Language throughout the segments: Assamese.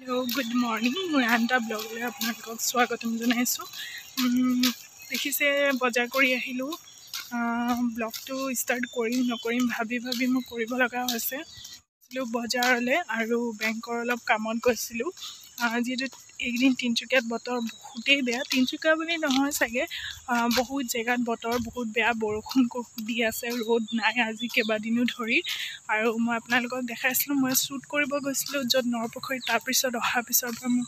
Hello, good morning. মই আনটা ব্লগলৈ আপোনালোকক স্বাগতম জনাইছোঁ। দেখিছে বজাৰ কৰি আহিলোঁ। ব্লগটো ষ্টাৰ্ট কৰিম নকৰিম ভাবি মই কৰিব লগা হৈছে। বজাৰলৈ আৰু বেংকৰ অলপ কামত গৈছিলোঁ। যিহেতু এইকেইদিন তিনিচুকীয়াত বতৰ বহুতেই বেয়া, তিনিচুকীয়া বুলি নহয় চাগে, বহুত জেগাত বতৰ বহুত বেয়া, বৰষুণ দি আছে, ৰ'দ নাই আজি কেইবাদিনো ধৰি। আৰু মই আপোনালোকক দেখাইছিলোঁ, মই শ্বুট কৰিব গৈছিলোঁ য'ত নৰপুখুৰীত। তাৰপিছত অহাৰ পিছৰ পৰা মোৰ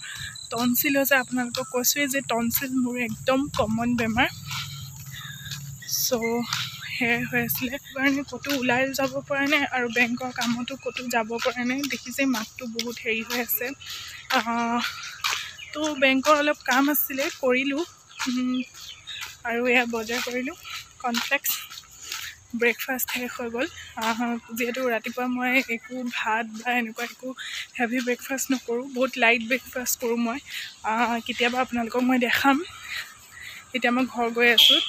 টনচিল হৈছে। আপোনালোকক কৈছোঁৱেই যে টনচিল মোৰ একদম কমন বেমাৰ। সেয়াই হৈ আছিলে কাৰণে ক'তো ওলাই যাব পৰা নাই আৰু বেংকৰ কামতো ক'তো যাব পৰা নাই। দেখিছে মাতটো বহুত হেৰি হৈ আছে। তো বেংকৰ অলপ কাম আছিলে, কৰিলোঁ। আৰু এয়া বজাৰ কৰিলোঁ। কৰ্ণফ্লেক্স ব্ৰেকফাষ্ট শেষ হৈ গ'ল। যিহেতু ৰাতিপুৱা মই একো ভাত বা এনেকুৱা একো হেভি ব্ৰেকফাষ্ট নকৰোঁ, বহুত লাইট ব্ৰেকফাষ্ট কৰোঁ মই। কেতিয়াবা আপোনালোকক মই দেখাম। এতিয়া মই ঘৰ গৈ আছোঁ।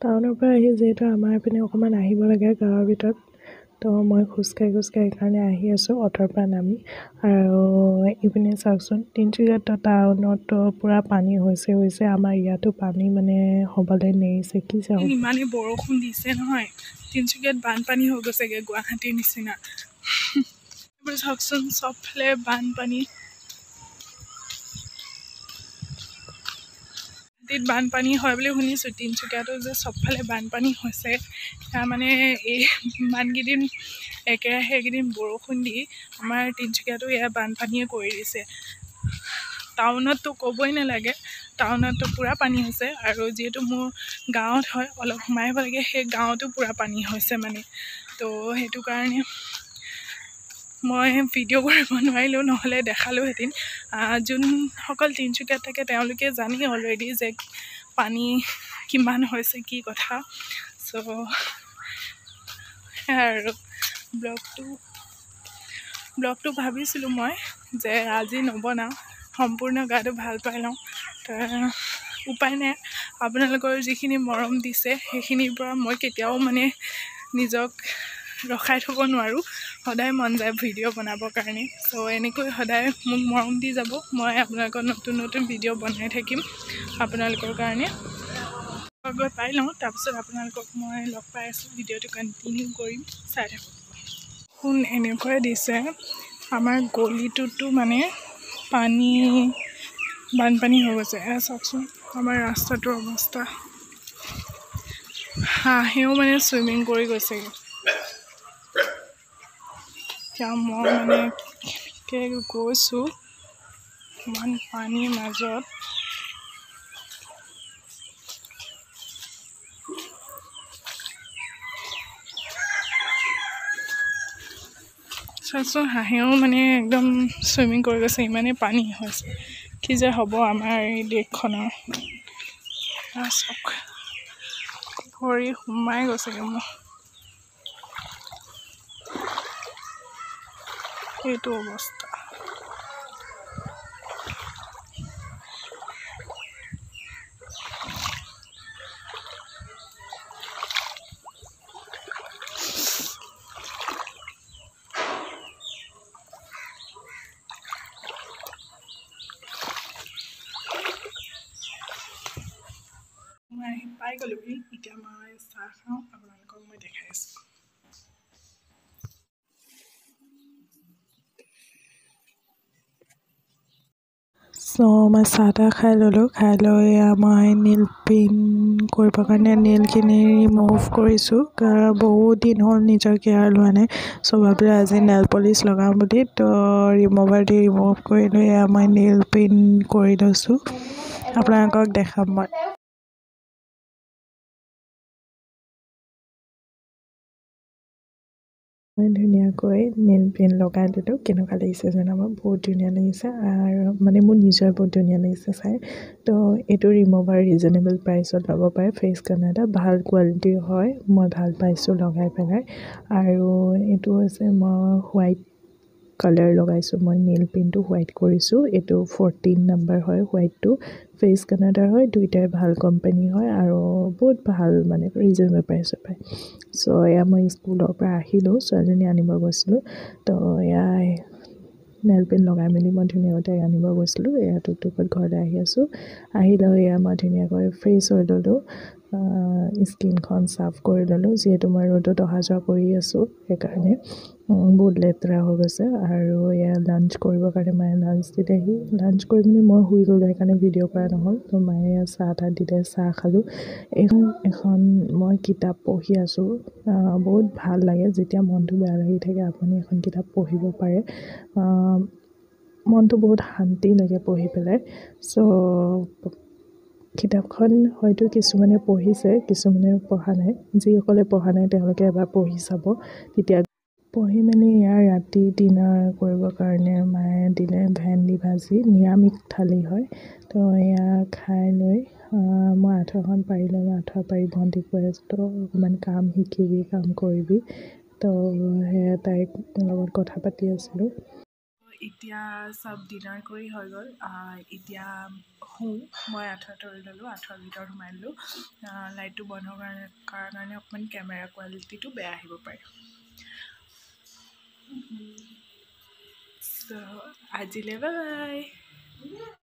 টাউনৰ পৰা আহি যিহেতু আমাৰ পিনে অকণমান আহিব লাগে গাঁৱৰ ভিতৰত, তো মই খোজকাঢ়ি সেইকাৰণে আহি আছোঁ অ'টোৰ পৰা নামি। আৰু ইপিনে চাওকচোন, তিনিচুকীয়াত টাউনতো পূৰা পানী হৈছে। আমাৰ ইয়াতো পানী মানে হ'বলৈ নেৰিছে। কি যে ইমানেই বৰষুণ দিছে নহয়, তিনিচুকীয়াত বানপানী হৈ গৈছেগৈ গুৱাহাটীৰ নিচিনা। এইবোৰ চাওকচোন, চবফালে বানপানী। বানপানী হয় বুলি শুনিছোঁ, তিনিচুকীয়াতো যে চবফালে বানপানী হৈছে। মানে এই ইমানকেইদিন একেৰাহে এইকেইদিন বৰষুণ দি আমাৰ তিনিচুকীয়াতো এয়া বানপানীয়ে কৰি দিছে। টাউনততো ক'বই নালাগে, টাউনততো পূৰা পানী হৈছে। আৰু যিহেতু মোৰ গাঁৱত হয়, অলপ সোমাই আহিব লাগে, সেই গাঁৱতো পূৰা পানী হৈছে মানে। তো সেইটো কাৰণে মই ভিডিঅ' কৰিব নোৱাৰিলোঁ, নহ'লে দেখালোহেঁতেন। যোনসকল তিনিচুকীয়াত থাকে তেওঁলোকে জানেই অলৰেডি যে পানী কিমান হৈছে, কি কথা। আৰু ব্লগটো ভাবিছিলোঁ মই যে আজি নবনাওঁ, সম্পূৰ্ণ গাটো ভাল পাই লওঁ। উপায় নাই, আপোনালোকৰ যিখিনি মৰম দিছে সেইখিনিৰ পৰা মই কেতিয়াও মানে নিজক ৰখাই থ'ব নোৱাৰোঁ। সদায় মন যায় ভিডিঅ' বনাবৰ কাৰণে। এনেকৈ সদায় মোক মৰম দি যাব। মই আপোনালোকৰ নতুন ভিডিঅ' বনাই থাকিম আপোনালোকৰ কাৰণে। গৈ পাই লওঁ, তাৰপিছত আপোনালোকক মই লগ পাই আছোঁ। ভিডিঅ'টো কণ্টিনিউ কৰিম, চাই থাকক। এনেকুৱাই দিছে, আমাৰ গলিটোতো মানে বানপানী হৈ গৈছে। চাওকচোন আমাৰ ৰাস্তাটোৰ অৱস্থা। হাঁহেও মানে চুইমিং কৰি গৈছেগৈ। এতিয়া মই মানে গৈছোঁ ইমান পানীৰ মাজত। চাওকচোন হাঁহেও মানে একদম চুইমিং কৰি গৈছে, ইমানেই পানী হৈছে। কি যে হ'ব আমাৰ এই দেশখনৰ। চাওক ভৰি সোমাই গৈছেগৈ মোৰ। এইটো অৱস্থা। মই পাই গ'লোহি, এতিয়া মই চাহ খাওঁ, আপোনালোকক মই দেখাই আছোঁ। মই চাহ তাহ খাই ল'লোঁ। খাই লৈ মই নেইল পেইণ্ট কৰিবৰ কাৰণে নেইলখিনি ৰিমুভ কৰিছোঁ। বহুত দিন হ'ল নিজৰ কেয়াৰ লোৱা নাই, ভাবিলোঁ আজি নেইল পলিচ লগাওঁ বুলি। তো ৰিমুভাৰ দি ৰিমুভ কৰি লৈ মই নেইল পেইণ্ট কৰি লৈছোঁ। আপোনালোকক দেখাম মই। ধুনীয়াকৈ নেইল পেইণ্ট লগাই দিলোঁ। কেনেকুৱা লাগিছে জনাব, বহুত ধুনীয়া লাগিছে। আৰু মানে মোৰ নিজৰ বহুত ধুনীয়া লাগিছে চাই। তো এইটো ৰিমুভাৰ ৰিজনেবল প্ৰাইচত ল'ব পাৰে। ফেচ কানাডা ভাল কোৱালিটিৰ হয়, মই ভাল পাইছোঁ লগাই পেলাই। আৰু এইটো হৈছে মই হোৱাইট কালাৰ লগাইছোঁ। মই নেইল পেইণ্টটো হোৱাইট কৰিছোঁ। এইটো 14 নম্বৰ হয় হোৱাইটটো। ফেচ কানাডাৰ হয়, দুইটাই ভাল কোম্পানী হয় আৰু বহুত ভাল মানে ৰিজনেবল প্ৰাইচত পায়। এয়া মই স্কুলৰ পৰা আহিলোঁ, ছোৱালীজনী আনিব গৈছিলোঁ। তো এয়া নেল পেইণ্ট লগাই মেলি মই ধুনীয়াকৈ তাইক আনিব গৈছিলোঁ। এয়া টুকটুকত ঘৰলৈ আহি আছোঁ। আহি লৈ এয়া মই ধুনীয়াকৈ ফ্ৰেছ হৈ ল'লোঁ, স্কিনখন চাফ কৰি ল'লোঁ, যিহেতু মই ৰ'দত অহা যোৱা কৰি আছোঁ, সেইকাৰণে বহুত লেতেৰা হৈ গৈছে। আৰু এয়া লাঞ্চ কৰিবৰ কাৰণে মায়ে লাঞ্চ দিলেহি। লাঞ্চ কৰি মেলি মই শুই গ'লোঁ, সেইকাৰণে ভিডিঅ' কৰা নহ'ল। তো মায়ে চাহ তাহ দিলে, চাহ খালোঁ। এখন মই কিতাপ পঢ়ি আছোঁ। বহুত ভাল লাগে যেতিয়া মনটো বেয়া লাগি থাকে, আপুনি এখন কিতাপ পঢ়িব পাৰে, মনটো বহুত শান্তি লাগে পঢ়ি পেলাই। ছ' কিতাপখন হয়তো কিছুমানে পঢ়িছে, কিছুমানে পঢ়া নাই। যিসকলে পঢ়া নাই তেওঁলোকে এবাৰ পঢ়ি চাব। তেতিয়া পঢ়ি মেলি ইয়াৰ ৰাতি ডিনাৰ কৰিবৰ কাৰণে মায়ে দিলে ভেন্দি ভাজি, নিৰামিষ থালি হয়। তো এয়া খাই লৈ মই আঁঠুৱাখন পাৰি ল'লোঁ। আঁঠুৱা পাৰি ভণ্টিক কৈ আছোঁ, তো অকণমান কাম শিকিবি, কাম কৰিবি। তো সেয়া তাইক লগত কথা পাতি আছিলোঁ। এতিয়া চব ডিনাৰ কৰি হৈ গ'ল। এতিয়া মই আঁঠুৱা তৰি ল'লোঁ, আঁঠুৱাৰ ভিতৰত সোমাই ল'লোঁ। লাইটটো বন্ধ কৰাৰ কাৰণে অকণমান কেমেৰা কোৱালিটিটো বেয়া আহিব পাৰে। চ' আজিলৈ বাই বাই।